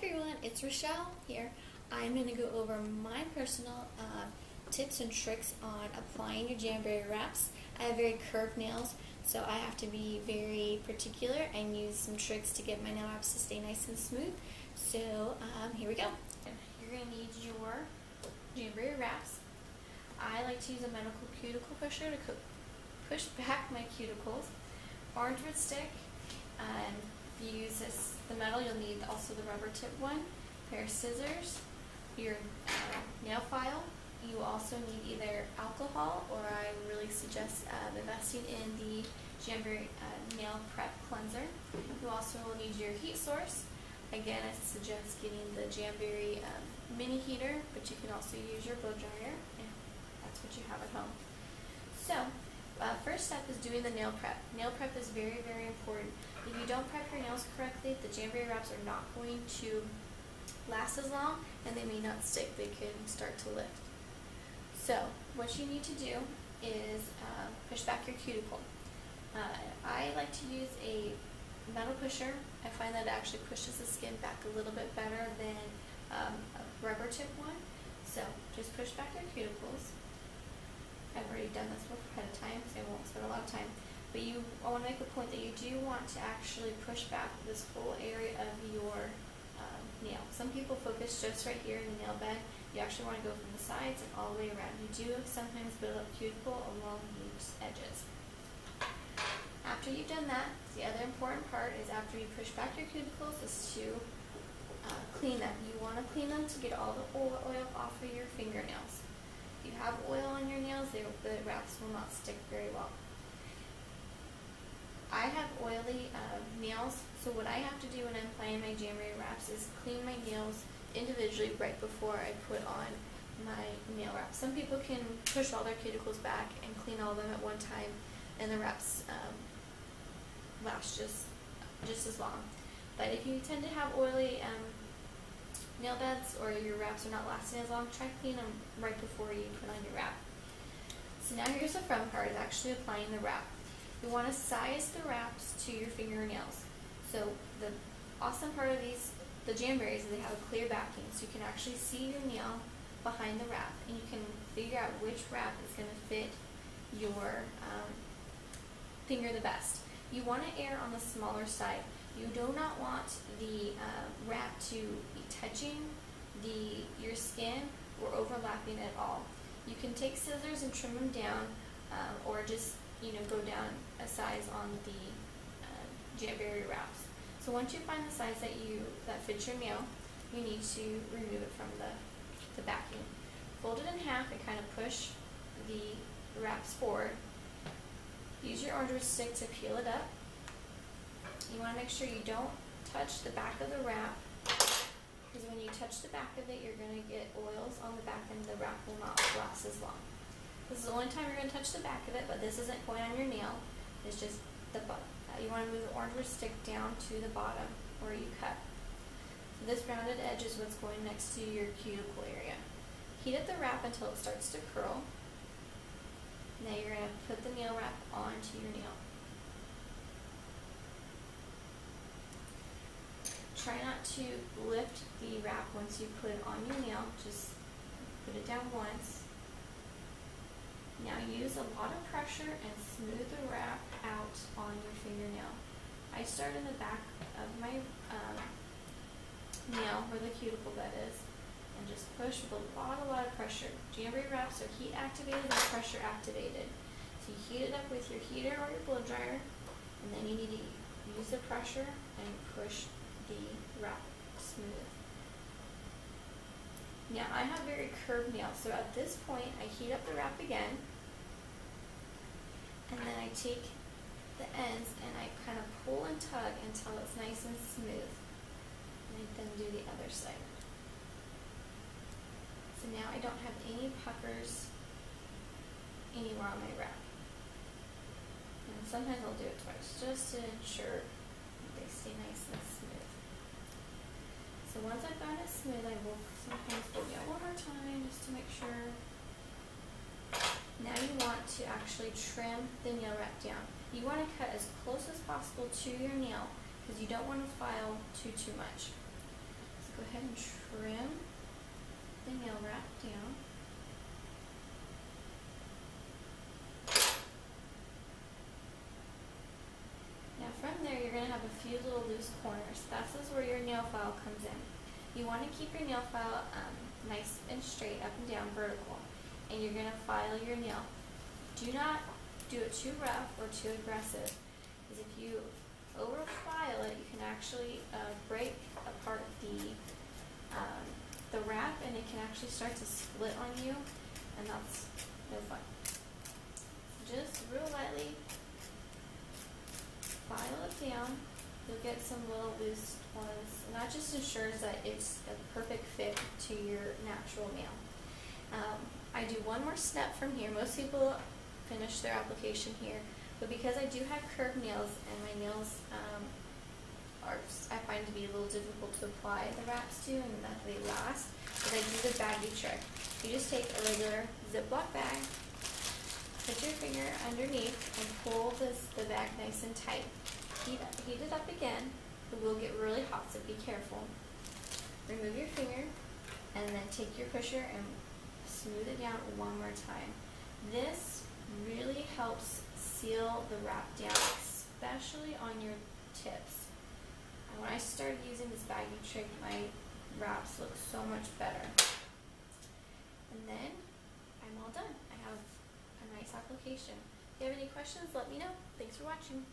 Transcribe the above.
everyone, it's Rachelle here. I'm going to go over my personal tips and tricks on applying your Jamberry wraps. I have very curved nails, so I have to be very particular and use some tricks to get my nail wraps to stay nice and smooth. So here we go. You're going to need your Jamberry wraps. I like to use a medical cuticle pusher to push back my cuticles. Orange wood stick. If you use the metal, you'll need also the rubber tip one, pair of scissors, your nail file. You also need either alcohol, or I really suggest investing in the Jamberry Nail Prep Cleanser. You also will need your heat source. Again, I suggest getting the Jamberry mini heater, but you can also use your blow dryer if that's what you have at home. So, first step is doing the nail prep. Nail prep is very, very important. If you don't prep your nails correctly, the Jamberry wraps are not going to last as long, and they may not stick. They can start to lift. So, what you need to do is push back your cuticle. I like to use a metal pusher. I find that it actually pushes the skin back a little bit better than a rubber tip one. So, just push back your cuticles. I've already done this ahead of time, so I won't spend a lot of time. But I want to make a point that you do want to actually push back this whole area of your nail. Some people focus just right here in the nail bed. You actually want to go from the sides and all the way around. You do sometimes build up cuticle along these edges. After you've done that, the other important part is after you push back your cuticles is to clean them. You want to clean them to get all the oil off of your fingernails. If you have oil on your nails, the wraps will not stick very well. I have oily nails, so what I have to do when I'm applying my Jamberry wraps is clean my nails individually right before I put on my nail wrap. Some people can push all their cuticles back and clean all of them at one time, and the wraps last just as long. But if you tend to have oily nail beds, or your wraps are not lasting as long, try cleaning them right before you put on your wrap. So now here's the fun part, is actually applying the wrap. You want to size the wraps to your fingernails. So the awesome part of the Jamberries, is they have a clear backing, so you can actually see your nail behind the wrap, and you can figure out which wrap is going to fit your finger the best. You want to err on the smaller side. You do not want the wrap to be touching your skin or overlapping at all. You can take scissors and trim them down, or just go down a size on the Jamberry wraps. So once you find the size that fits your nail, you need to remove it from the backing. Fold it in half and kind of push the wraps forward. Use your orange wood stick to peel it up. You want to make sure you don't touch the back of the wrap, because when you touch the back of it, you're going to get oils on the back, and the wrap will not last as long. This is the only time you're going to touch the back of it, but this isn't going on your nail. It's just the butt. You want to move the orange wood stick down to the bottom where you cut. So this rounded edge is what's going next to your cuticle area. Heat up the wrap until it starts to curl. Now you're going to put the nail wrap onto your nail. Try not to lift the wrap once you put it on your nail. Just put it down once. Now use a lot of pressure and smooth the wrap out on your fingernail. I start in the back of my nail where the cuticle bed is, and just push with a lot of pressure. Jamberry wraps are heat activated and pressure activated. So you heat it up with your heater or your blow dryer, and then you need to use the pressure and push the wrap smooth. Now I have very curved nails, so at this point I heat up the wrap again, and then I take the ends and I kind of pull and tug until it's nice and smooth. And I then do the other side. So now I don't have any puckers anywhere on my wrap. And sometimes I'll do it twice just to ensure that they stay nice and smooth. So once I've got it smooth, I will sometimes fold it one more time just to make sure. Now you want to actually trim the nail wrap down. You want to cut as close as possible to your nail, because you don't want to file too much. So go ahead and trim the nail wrap down. Now from there you're going to have a few little loose corners. That's where your nail file comes in. You want to keep your nail file nice and straight, up and down, vertical. And you're going to file your nail. Do not do it too rough or too aggressive, because if you over file it, you can actually break apart the wrap, and it can actually start to split on you, and that's no fun. Just real lightly file it down. You'll get some little loose ones, and that just ensures that it's a perfect fit to your natural nail. I do one more step from here. Most people finish their application here, but because I do have curved nails and my nails I find to be a little difficult to apply the wraps to and that they last, is I do the baggy trick. You just take a regular Ziploc bag, put your finger underneath, and pull the bag nice and tight. Heat it up again. It will get really hot, so be careful. Remove your finger, and then take your pusher and smooth it down one more time. This really helps seal the wrap down, especially on your tips. And when I started using this baggy trick, my wraps look so much better. And then I'm all done. I have a nice application. If you have any questions, let me know. Thanks for watching.